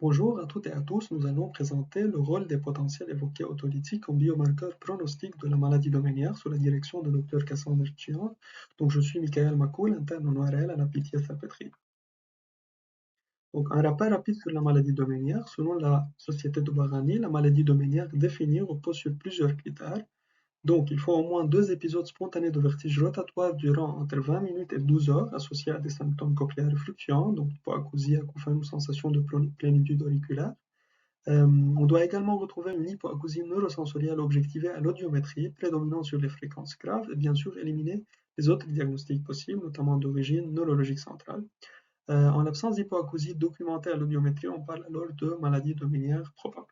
Bonjour à toutes et à tous, nous allons présenter le rôle des potentiels évoqués autolytiques en biomarqueurs pronostiques de la maladie de Ménière sous la direction de Dr Cassandre Chian. Donc je suis Michael Makoul, interne en ORL à la Pitié-Salpêtrière. Donc un rappel rapide sur la maladie de Ménière. Selon la Société de Barani, la maladie de Ménière définie repose sur plusieurs critères. Donc il faut au moins 2 épisodes spontanés de vertige rotatoire durant entre 20 minutes et 12 heures associés à des symptômes cochléaires fluctuants, donc hypoacousie, acouphène ou sensation de plénitude auriculaire. On doit également retrouver une hypoacousie neurosensorielle objectivée à l'audiométrie, prédominant sur les fréquences graves, et bien sûr éliminer les autres diagnostics possibles, notamment d'origine neurologique centrale. En l'absence d'hypoacousie documentée à l'audiométrie, on parle alors de maladie de Ménière probable.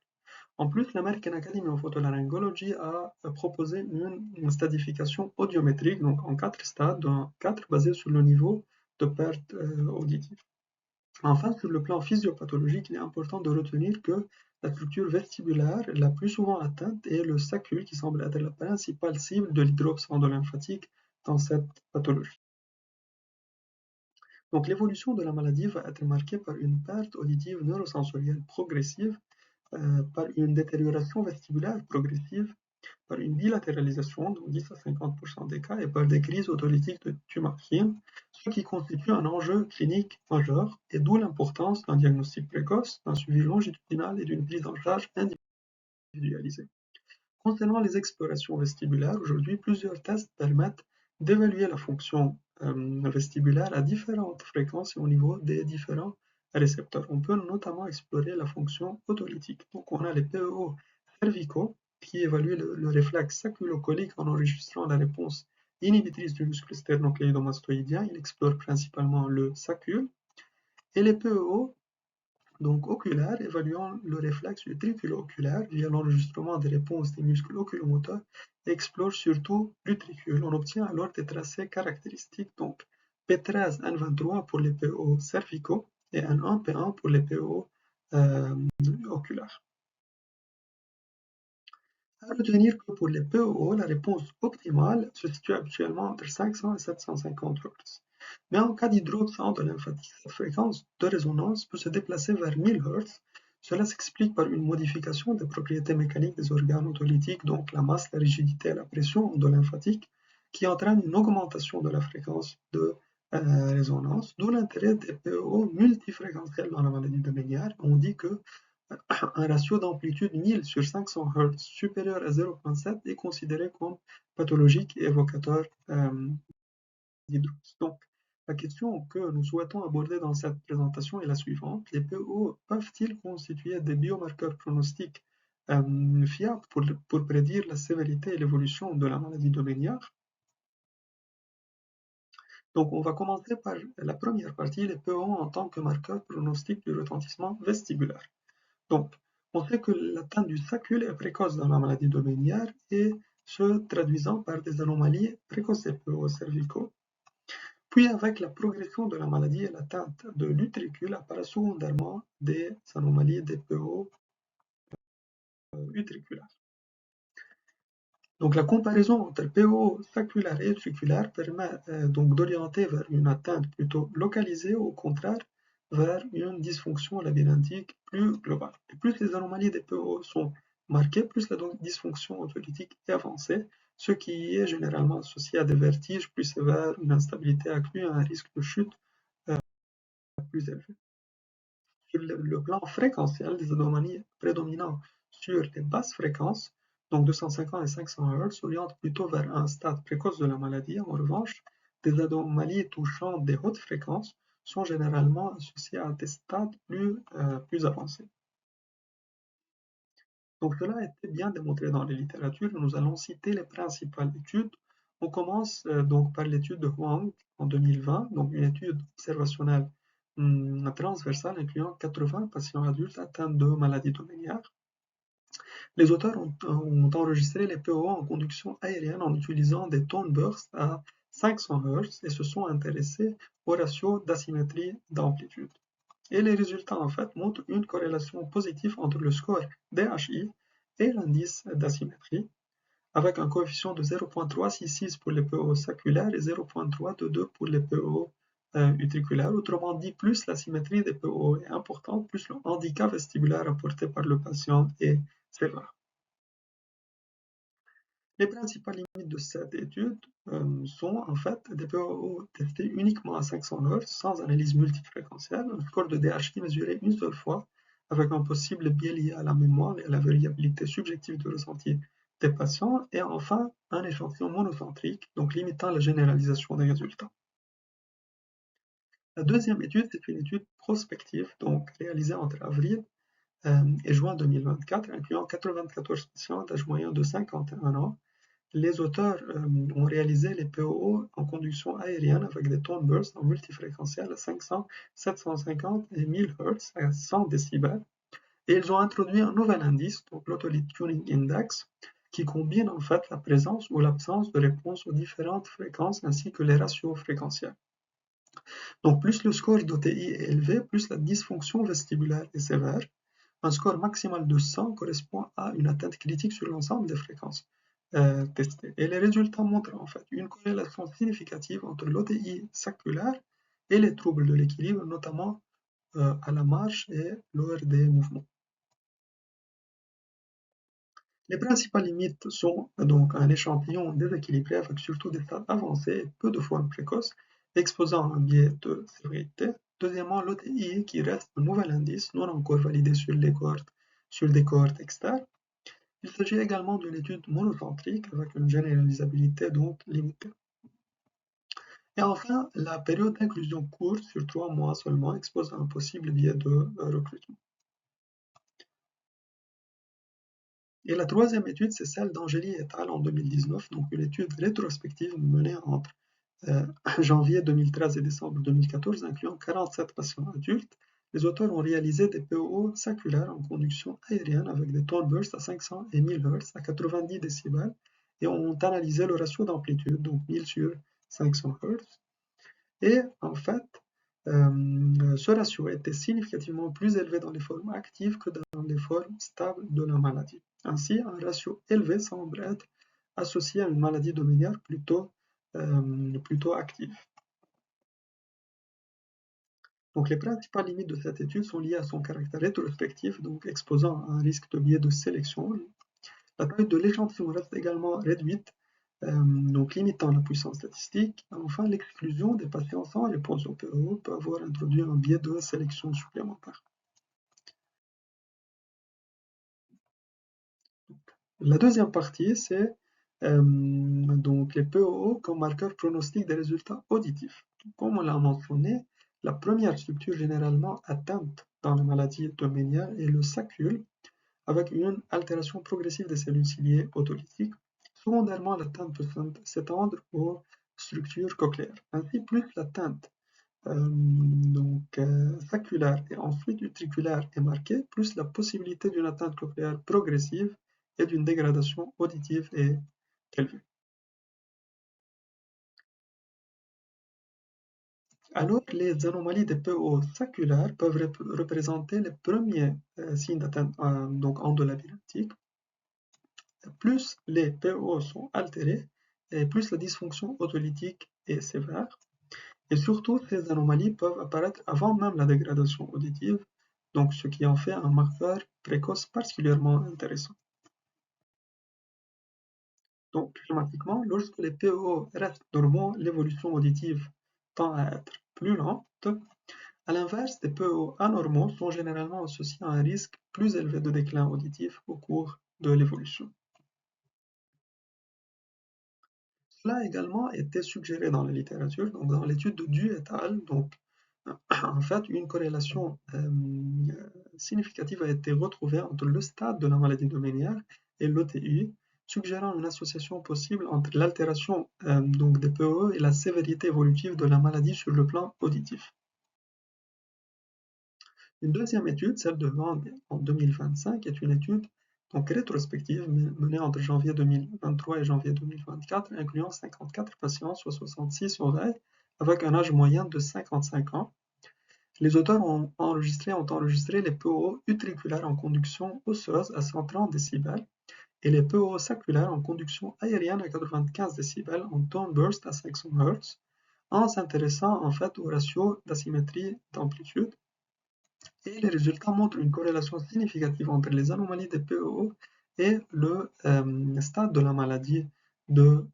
En plus, l'American Academy of Otolaryngology a proposé une stadification audiométrique, donc en 4 stades, dont 4 basés sur le niveau de perte auditive. Enfin, sur le plan physiopathologique, il est important de retenir que la structure vestibulaire la plus souvent atteinte est le sacule, qui semble être la principale cible de l'hydrops endolymphatique dans cette pathologie. Donc, l'évolution de la maladie va être marquée par une perte auditive neurosensorielle progressive, par une détérioration vestibulaire progressive, par une bilatéralisation, donc 10 à 50% des cas, et par des crises autolytiques de tumarkin, ce qui constitue un enjeu clinique majeur, et d'où l'importance d'un diagnostic précoce, d'un suivi longitudinal et d'une prise en charge individualisée. Concernant les explorations vestibulaires, aujourd'hui, plusieurs tests permettent d'évaluer la fonction vestibulaire à différentes fréquences et au niveau des différents récepteurs. On peut notamment explorer la fonction autolytique. Donc, on a les PEO cervicaux qui évaluent le réflexe sacculocolique en enregistrant la réponse inhibitrice du muscle sternocléidomastoïdien. Il explore principalement le saccule. Et les PEO donc oculaire, évaluant le réflexe utriculo-oculaire via l'enregistrement des réponses des muscles oculomoteurs et explore surtout l'utricule. On obtient alors des tracés caractéristiques, donc P13N23 pour les PO cervicaux et N1P1 pour les PO oculaires. À retenir que pour les PO, la réponse optimale se situe habituellement entre 500 et 750 Hz. Mais en cas d'hydrops endolymphatique, sa fréquence de résonance peut se déplacer vers 1000 Hz. Cela s'explique par une modification des propriétés mécaniques des organes autolytiques, donc la masse, la rigidité et la pression endolymphatique, qui entraîne une augmentation de la fréquence de résonance, d'où l'intérêt des PO multifréquentiels dans la maladie de Ménière. On dit que un ratio d'amplitude 1000 sur 500 Hz supérieur à 0,7 est considéré comme pathologique et évocateur d'hydrops. Donc, la question que nous souhaitons aborder dans cette présentation est la suivante. Les PO peuvent-ils constituer des biomarqueurs pronostiques fiables pour prédire la sévérité et l'évolution de la maladie de Ménière? Donc, on va commencer par la première partie, les PO en tant que marqueurs pronostiques du retentissement vestibulaire. Donc, on sait que l'atteinte du sacule est précoce dans la maladie de Ménière et se traduisant par des anomalies précoces des PO cervicaux. Puis, avec la progression de la maladie et l'atteinte de l'utricule, apparaissent secondairement des anomalies des PO utriculaires. Donc, la comparaison entre PO saculaire et utriculaire permet donc d'orienter vers une atteinte plutôt localisée, au contraire, vers une dysfonction labyrinthique plus globale. Et plus les anomalies des PO sont marquées, plus la dysfonction autolytique est avancée, ce qui est généralement associé à des vertiges plus sévères, une instabilité accrue et un risque de chute plus élevé. Sur le plan fréquentiel, les anomalies prédominant sur les basses fréquences, donc 250 et 500 Hz, s'orientent plutôt vers un stade précoce de la maladie. En revanche, des anomalies touchant des hautes fréquences sont généralement associées à des stades plus avancés. Donc cela a été bien démontré dans les littératures. Nous allons citer les principales études. On commence donc par l'étude de Huang en 2020, donc une étude observationnelle transversale incluant 80 patients adultes atteints de maladies de Ménière. Les auteurs ont enregistré les PO en conduction aérienne en utilisant des tone bursts à 500 Hz et se sont intéressés au ratio d'asymétrie d'amplitude. Et les résultats en fait montrent une corrélation positive entre le score DHI et l'indice d'asymétrie, avec un coefficient de 0,366 pour les PO saculaires et 0,322 pour les PO utriculaire. Autrement dit, plus la symétrie des PO est importante, plus le handicap vestibulaire apporté par le patient est sévère. Les principales limites de cette étude sont en fait des PO testés uniquement à 500 Hz sans analyse multifréquentielle, un score de DHI mesuré une seule fois avec un possible biais lié à la mémoire et à la variabilité subjective de ressenti des patients, et enfin un échantillon monocentrique, donc limitant la généralisation des résultats. La deuxième étude, c'est une étude prospective, donc réalisée entre avril et juin 2024, incluant 94 patients d'âge moyen de 51 ans. Les auteurs ont réalisé les POO en conduction aérienne avec des tone bursts en multifréquentiel à 500, 750 et 1000 Hz à 100 décibels. Et ils ont introduit un nouvel indice, donc l'Autolit Tuning Index, qui combine en fait la présence ou l'absence de réponse aux différentes fréquences ainsi que les ratios fréquentiels. Donc plus le score d'OTI est élevé, plus la dysfonction vestibulaire est sévère. Un score maximal de 100 correspond à une atteinte critique sur l'ensemble des fréquences testées. Et les résultats montrent en fait une corrélation significative entre l'OTI saculaire et les troubles de l'équilibre, notamment à la marche et lors des mouvements. Les principales limites sont donc un échantillon déséquilibré avec surtout des stades avancés et peu de formes précoces, exposant un biais de sévérité. Deuxièmement, l'OTI qui reste un nouvel indice non encore validé sur des cohortes externes. Il s'agit également d'une étude monocentrique avec une généralisabilité donc limitée. Et enfin, la période d'inclusion courte sur 3 mois seulement expose à un possible biais de recrutement. Et la troisième étude, c'est celle d'Angeli et al. En 2019, donc une étude rétrospective menée entre janvier 2013 et décembre 2014, incluant 47 patients adultes. Les auteurs ont réalisé des PO saculaires en conduction aérienne avec des tone bursts à 500 et 1000 Hz à 90 décibels et ont analysé le ratio d'amplitude, donc 1000 sur 500 Hz. Et en fait, ce ratio était significativement plus élevé dans les formes actives que dans les formes stables de la maladie. Ainsi, un ratio élevé semble être associé à une maladie dominante plutôt active. Donc, les principales limites de cette étude sont liées à son caractère rétrospectif, donc exposant à un risque de biais de sélection. La taille de l'échantillon reste également réduite, donc limitant la puissance statistique. Enfin, l'exclusion des patients sans réponse au PO peut avoir introduit un biais de sélection supplémentaire. La deuxième partie, c'est donc les POO comme marqueur pronostic des résultats auditifs. Comme on l'a mentionné, la première structure généralement atteinte dans la maladie de Meniere est le sacule, avec une altération progressive des cellules ciliées autolytiques. Secondairement, l'atteinte peut s'étendre aux structures cochléaires. Ainsi, plus l'atteinte saculaire et ensuite utriculaire est marquée, plus la possibilité d'une atteinte cochléaire progressive et d'une dégradation auditive est élevée. Alors, les anomalies des PO saculaires peuvent représenter les premiers signes d'atteinte endolabyrinthique. Plus les PO sont altérés, et plus la dysfonction autolytique est sévère. Et surtout, ces anomalies peuvent apparaître avant même la dégradation auditive, donc ce qui en fait un marqueur précoce particulièrement intéressant. Donc, schématiquement, lorsque les PO restent normaux, l'évolution auditive tend à être plus lente. À l'inverse, des PO anormaux sont généralement associés à un risque plus élevé de déclin auditif au cours de l'évolution. Cela a également été suggéré dans la littérature, donc dans l'étude de Du et al. Donc, en fait, une corrélation significative a été retrouvée entre le stade de la maladie de Meniere et l'OTI, suggérant une association possible entre l'altération des PE et la sévérité évolutive de la maladie sur le plan auditif. Une deuxième étude, celle de Wang en 2025, est une étude rétrospective menée entre janvier 2023 et janvier 2024, incluant 54 patients, soit 66 oreilles, avec un âge moyen de 55 ans. Les auteurs ont enregistré les PO utriculaires en conduction osseuse à 130 décibels et les PO saculaires en conduction aérienne à 95 décibels en tone burst à 500 Hz. en s'intéressant en fait au ratio d'asymétrie d'amplitude. Et les résultats montrent une corrélation significative entre les anomalies des PEO et le stade de la maladie de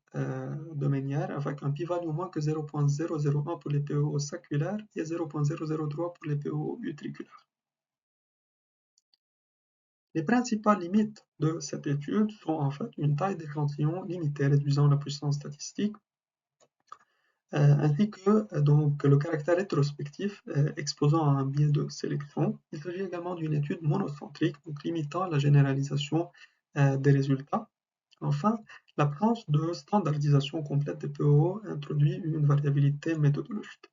Ménière, avec un p-value moins que 0,001 pour les PEO saculaires et 0,003 pour les PEO utriculaires. Les principales limites de cette étude sont en fait une taille d'échantillon limitée réduisant la puissance statistique, ainsi que donc, le caractère rétrospectif exposant à un biais de sélection. Il s'agit également d'une étude monocentrique, donc limitant la généralisation des résultats. Enfin, l'absence de standardisation complète des PO introduit une variabilité méthodologique.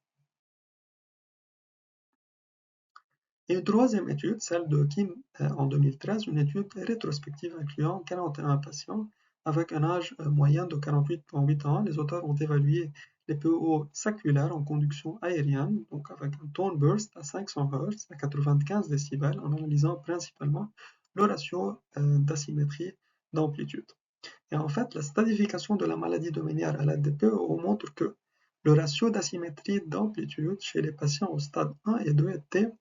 Et une troisième étude, celle de Kim en 2013, une étude rétrospective incluant 41 patients avec un âge moyen de 48,8 ans. Les auteurs ont évalué les PO saculaires en conduction aérienne, donc avec un tone burst à 500 Hz à 95 décibels, en analysant principalement le ratio d'asymétrie d'amplitude. Et en fait, la stratification de la maladie de Ménière à l'aide des PO montre que le ratio d'asymétrie d'amplitude chez les patients au stade 1 et 2 était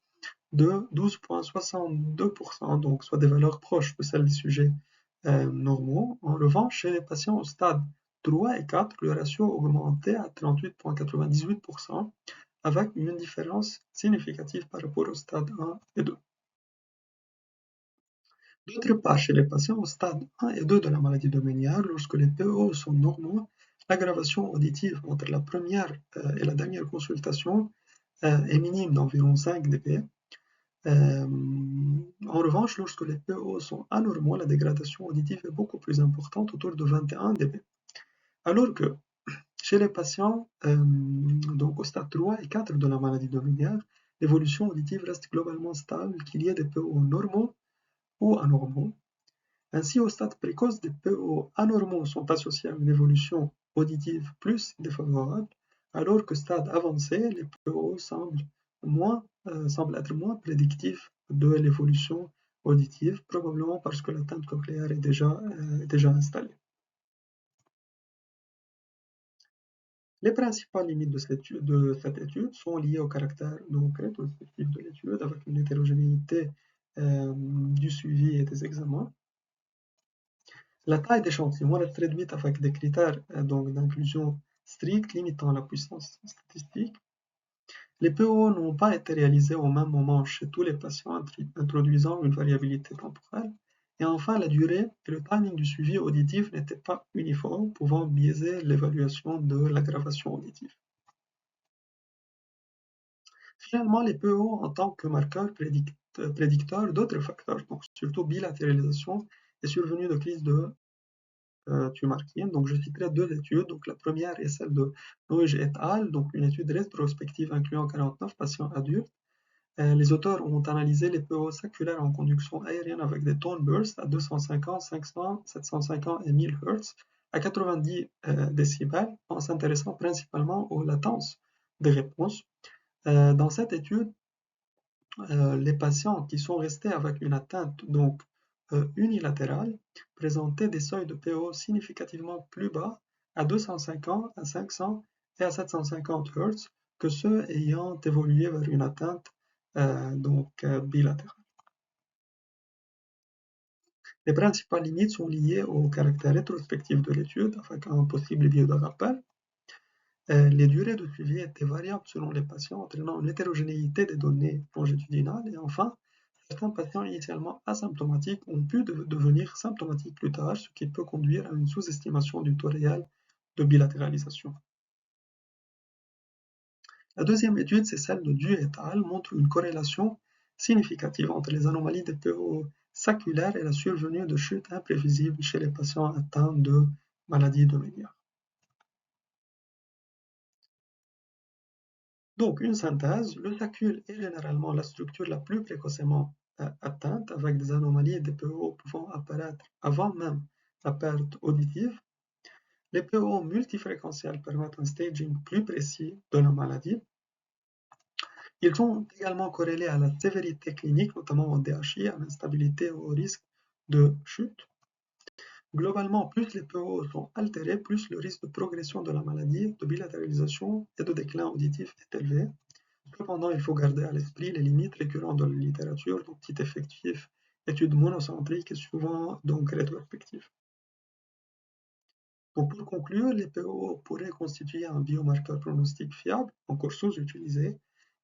de 12,62%, donc soit des valeurs proches de celles des sujets normaux. En revanche, chez les patients au stade 3 et 4, le ratio augmentait à 38,98%, avec une différence significative par rapport au stade 1 et 2. D'autre part, chez les patients au stade 1 et 2 de la maladie de Ménière, lorsque les PO sont normaux, l'aggravation auditive entre la première et la dernière consultation est minime d'environ 5 dB. En revanche, lorsque les PO sont anormaux, la dégradation auditive est beaucoup plus importante, autour de 21 dB. Alors que chez les patients donc au stade 3 et 4 de la maladie de Ménière, l'évolution auditive reste globalement stable, qu'il y ait des PO normaux ou anormaux. Ainsi, au stade précoce, des PO anormaux sont associés à une évolution auditive plus défavorable, alors qu'au stade avancé, les PO semblent être moins prédictifs de l'évolution auditive, probablement parce que l'atteinte cochléaire est déjà installée. Les principales limites de cette étude sont liées au caractère donc rétrospectif de l'étude, avec une hétérogénéité du suivi et des examens. La taille d'échantillon reste réduite avec des critères d'inclusion stricts limitant la puissance statistique. Les PO n'ont pas été réalisés au même moment chez tous les patients, introduisant une variabilité temporelle. Et enfin, la durée et le timing du suivi auditif n'étaient pas uniformes, pouvant biaiser l'évaluation de l'aggravation auditive. Finalement, les PO en tant que marqueurs prédicteurs d'autres facteurs, donc surtout bilatéralisation et survenue de crise de Tumarkin. Donc, je citerai deux études. Donc, la première est celle de Noige et al., donc une étude rétrospective incluant 49 patients adultes. Les auteurs ont analysé les PO saculaires en conduction aérienne avec des tone bursts à 250, 500, 750 et 1000 Hz à 90 décibels, en s'intéressant principalement aux latences des réponses. Dans cette étude, les patients qui sont restés avec une atteinte donc unilatérale présentaient des seuils de PO significativement plus bas à 250, à 500 et à 750 Hz que ceux ayant évolué vers une atteinte bilatérale. Les principales limites sont liées au caractère rétrospectif de l'étude avec un possible biais de rappel. Les durées de suivi étaient variables selon les patients, entraînant une hétérogénéité des données longitudinales. Et enfin, certains patients initialement asymptomatiques ont pu devenir symptomatiques plus tard, ce qui peut conduire à une sous-estimation du taux réel de bilatéralisation. La deuxième étude, c'est celle de Du et al., montre une corrélation significative entre les anomalies des PO saculaires et la survenue de chutes imprévisibles chez les patients atteints de maladie de Ménière. Donc, une synthèse, le sacule est généralement la structure la plus précocement atteinte, avec des anomalies et des PO pouvant apparaître avant même la perte auditive. Les PO multifréquentiels permettent un staging plus précis de la maladie. Ils sont également corrélés à la sévérité clinique, notamment au DHI, à l'instabilité ou au risque de chute. Globalement, plus les PO sont altérés, plus le risque de progression de la maladie, de bilatéralisation et de déclin auditif est élevé. Cependant, il faut garder à l'esprit les limites récurrentes de la littérature, donc petit effectif, études monocentriques et souvent donc rétrospectives. Donc pour conclure, les PO pourraient constituer un biomarqueur pronostic fiable, encore sous-utilisé.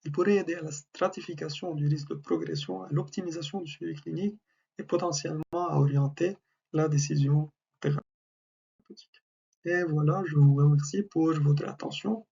Il pourrait aider à la stratification du risque de progression, à l'optimisation du suivi clinique et potentiellement à orienter la décision thérapeutique. Et voilà, je vous remercie pour votre attention.